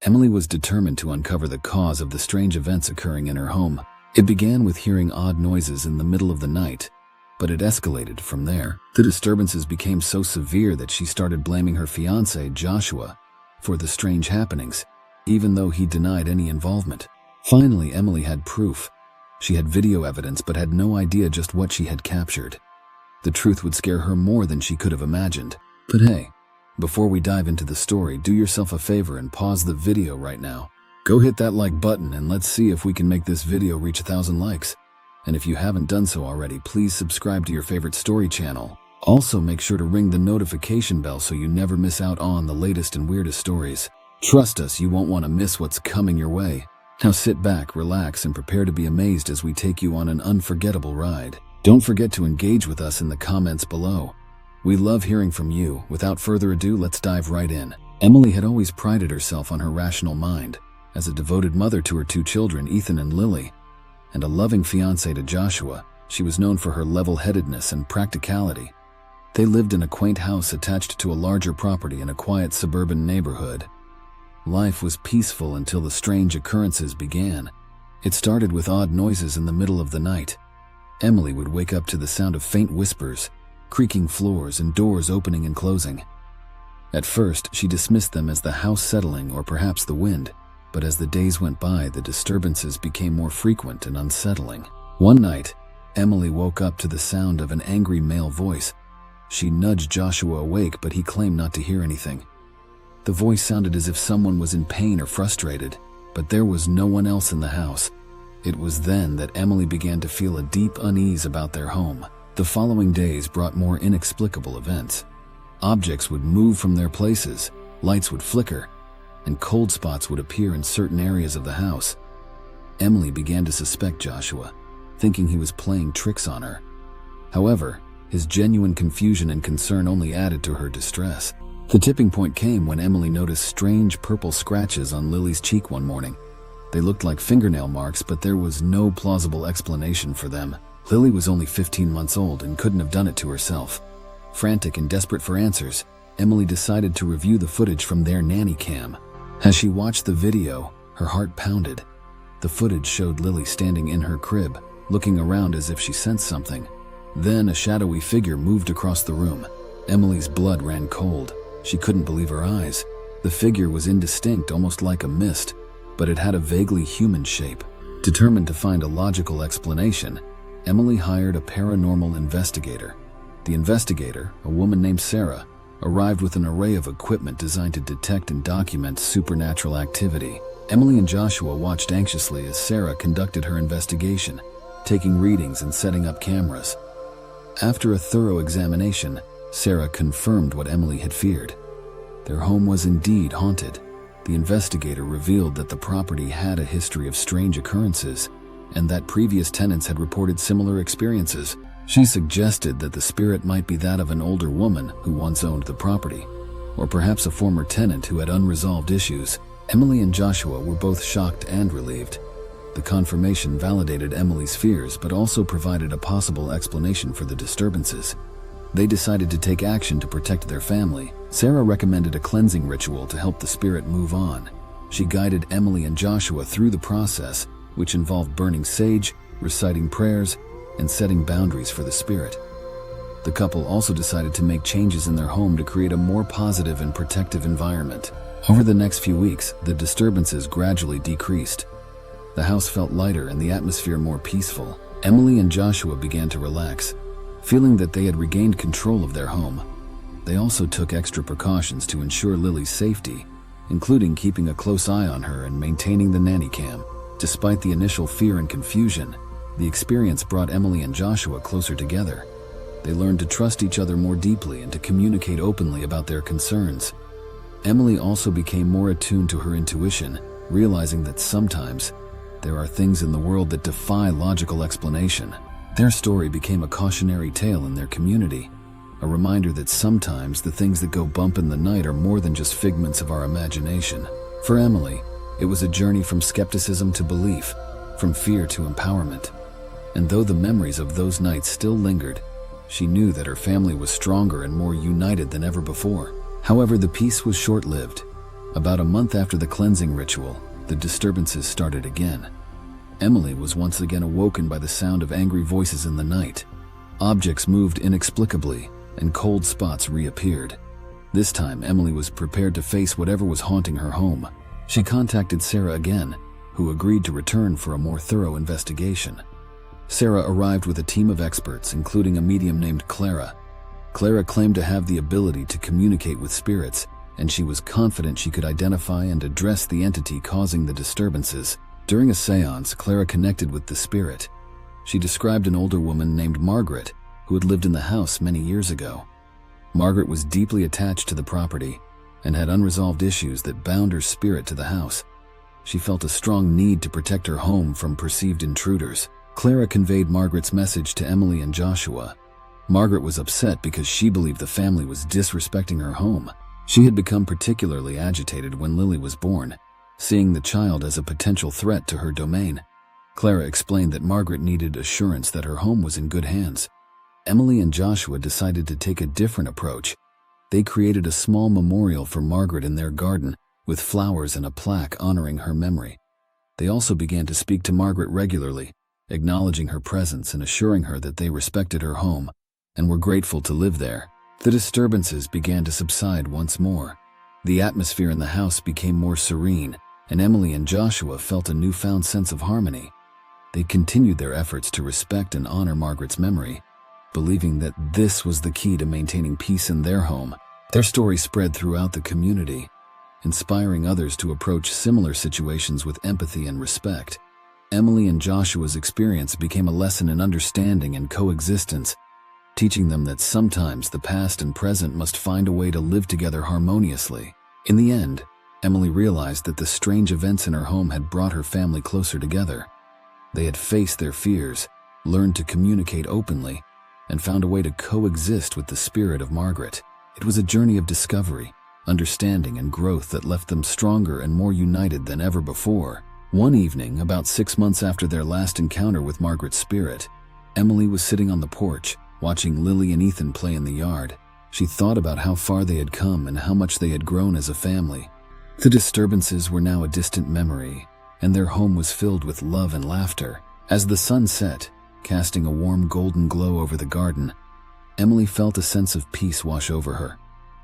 Emily was determined to uncover the cause of the strange events occurring in her home. It began with hearing odd noises in the middle of the night, but it escalated from there. The disturbances became so severe that she started blaming her fiancé, Joshua, for the strange happenings, even though he denied any involvement. Finally, Emily had proof. She had video evidence but had no idea just what she had captured. The truth would scare her more than she could have imagined. But hey, before we dive into the story, do yourself a favor and pause the video right now. Go hit that like button and let's see if we can make this video reach 1,000 likes. And if you haven't done so already, please subscribe to your favorite story channel. Also, make sure to ring the notification bell so you never miss out on the latest and weirdest stories. Trust us, you won't want to miss what's coming your way. Now sit back, relax, and prepare to be amazed as we take you on an unforgettable ride. Don't forget to engage with us in the comments below. We love hearing from you. Without further ado, let's dive right in. Emily had always prided herself on her rational mind. As a devoted mother to her 2 children, Ethan and Lily, and a loving fiancé to Joshua, she was known for her level-headedness and practicality. They lived in a quaint house attached to a larger property in a quiet suburban neighborhood. Life was peaceful until the strange occurrences began. It started with odd noises in the middle of the night. Emily would wake up to the sound of faint whispers, creaking floors, and doors opening and closing. At first, she dismissed them as the house settling or perhaps the wind, but as the days went by, the disturbances became more frequent and unsettling. One night, Emily woke up to the sound of an angry male voice. She nudged Joshua awake, but he claimed not to hear anything. The voice sounded as if someone was in pain or frustrated, but there was no one else in the house. It was then that Emily began to feel a deep unease about their home. The following days brought more inexplicable events. Objects would move from their places, lights would flicker, and cold spots would appear in certain areas of the house. Emily began to suspect Joshua, thinking he was playing tricks on her. However, his genuine confusion and concern only added to her distress. The tipping point came when Emily noticed strange purple scratches on Lily's cheek one morning. They looked like fingernail marks, but there was no plausible explanation for them. Lily was only 15 months old and couldn't have done it to herself. Frantic and desperate for answers, Emily decided to review the footage from their nanny cam. As she watched the video, her heart pounded. The footage showed Lily standing in her crib, looking around as if she sensed something. Then a shadowy figure moved across the room. Emily's blood ran cold. She couldn't believe her eyes. The figure was indistinct, almost like a mist, but it had a vaguely human shape. Determined to find a logical explanation, Emily hired a paranormal investigator. The investigator, a woman named Sarah, arrived with an array of equipment designed to detect and document supernatural activity. Emily and Joshua watched anxiously as Sarah conducted her investigation, taking readings and setting up cameras. After a thorough examination, Sarah confirmed what Emily had feared. Their home was indeed haunted. The investigator revealed that the property had a history of strange occurrences, and that previous tenants had reported similar experiences. She suggested that the spirit might be that of an older woman who once owned the property, or perhaps a former tenant who had unresolved issues. Emily and Joshua were both shocked and relieved. The confirmation validated Emily's fears, but also provided a possible explanation for the disturbances. They decided to take action to protect their family. Sarah recommended a cleansing ritual to help the spirit move on. She guided Emily and Joshua through the process, which involved burning sage, reciting prayers, and setting boundaries for the spirit. The couple also decided to make changes in their home to create a more positive and protective environment. Over the next few weeks, the disturbances gradually decreased. The house felt lighter and the atmosphere more peaceful. Emily and Joshua began to relax, feeling that they had regained control of their home. They also took extra precautions to ensure Lily's safety, including keeping a close eye on her and maintaining the nanny cam. Despite the initial fear and confusion, the experience brought Emily and Joshua closer together. They learned to trust each other more deeply and to communicate openly about their concerns. Emily also became more attuned to her intuition, realizing that sometimes there are things in the world that defy logical explanation. Their story became a cautionary tale in their community, a reminder that sometimes the things that go bump in the night are more than just figments of our imagination. For Emily, it was a journey from skepticism to belief, from fear to empowerment. And though the memories of those nights still lingered, she knew that her family was stronger and more united than ever before. However, the peace was short-lived. About a month after the cleansing ritual, the disturbances started again. Emily was once again awoken by the sound of angry voices in the night. Objects moved inexplicably, and cold spots reappeared. This time, Emily was prepared to face whatever was haunting her home. She contacted Sarah again, who agreed to return for a more thorough investigation. Sarah arrived with a team of experts, including a medium named Clara. Clara claimed to have the ability to communicate with spirits, and she was confident she could identify and address the entity causing the disturbances. During a seance, Clara connected with the spirit. She described an older woman named Margaret, who had lived in the house many years ago. Margaret was deeply attached to the property and had unresolved issues that bound her spirit to the house. She felt a strong need to protect her home from perceived intruders. Clara conveyed Margaret's message to Emily and Joshua. Margaret was upset because she believed the family was disrespecting her home. She had become particularly agitated when Lily was born, seeing the child as a potential threat to her domain. Clara explained that Margaret needed assurance that her home was in good hands. Emily and Joshua decided to take a different approach. They created a small memorial for Margaret in their garden, with flowers and a plaque honoring her memory. They also began to speak to Margaret regularly, acknowledging her presence and assuring her that they respected her home and were grateful to live there. The disturbances began to subside once more. The atmosphere in the house became more serene, and Emily and Joshua felt a newfound sense of harmony. They continued their efforts to respect and honor Margaret's memory, believing that this was the key to maintaining peace in their home. Their story spread throughout the community, inspiring others to approach similar situations with empathy and respect. Emily and Joshua's experience became a lesson in understanding and coexistence, teaching them that sometimes the past and present must find a way to live together harmoniously. In the end, Emily realized that the strange events in her home had brought her family closer together. They had faced their fears, learned to communicate openly, and found a way to coexist with the spirit of Margaret. It was a journey of discovery, understanding, and growth that left them stronger and more united than ever before. One evening, about 6 months after their last encounter with Margaret's spirit, Emily was sitting on the porch, watching Lily and Ethan play in the yard. She thought about how far they had come and how much they had grown as a family. The disturbances were now a distant memory, and their home was filled with love and laughter. As the sun set, casting a warm golden glow over the garden, Emily felt a sense of peace wash over her.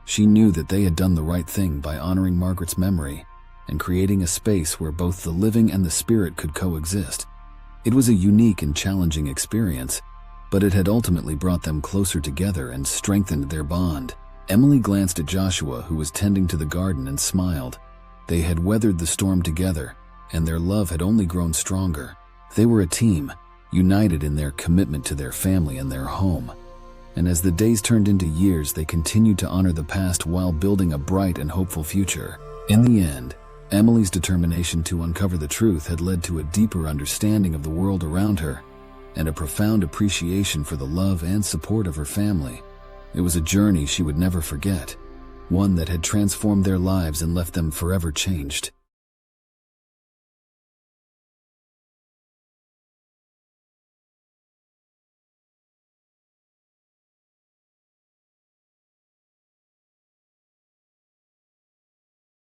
She knew that they had done the right thing by honoring Margaret's memory and creating a space where both the living and the spirit could coexist. It was a unique and challenging experience, but it had ultimately brought them closer together and strengthened their bond. Emily glanced at Joshua, who was tending to the garden, and smiled. They had weathered the storm together, and their love had only grown stronger. They were a team, united in their commitment to their family and their home. And as the days turned into years, they continued to honor the past while building a bright and hopeful future. In the end, Emily's determination to uncover the truth had led to a deeper understanding of the world around her and a profound appreciation for the love and support of her family. It was a journey she would never forget, one that had transformed their lives and left them forever changed.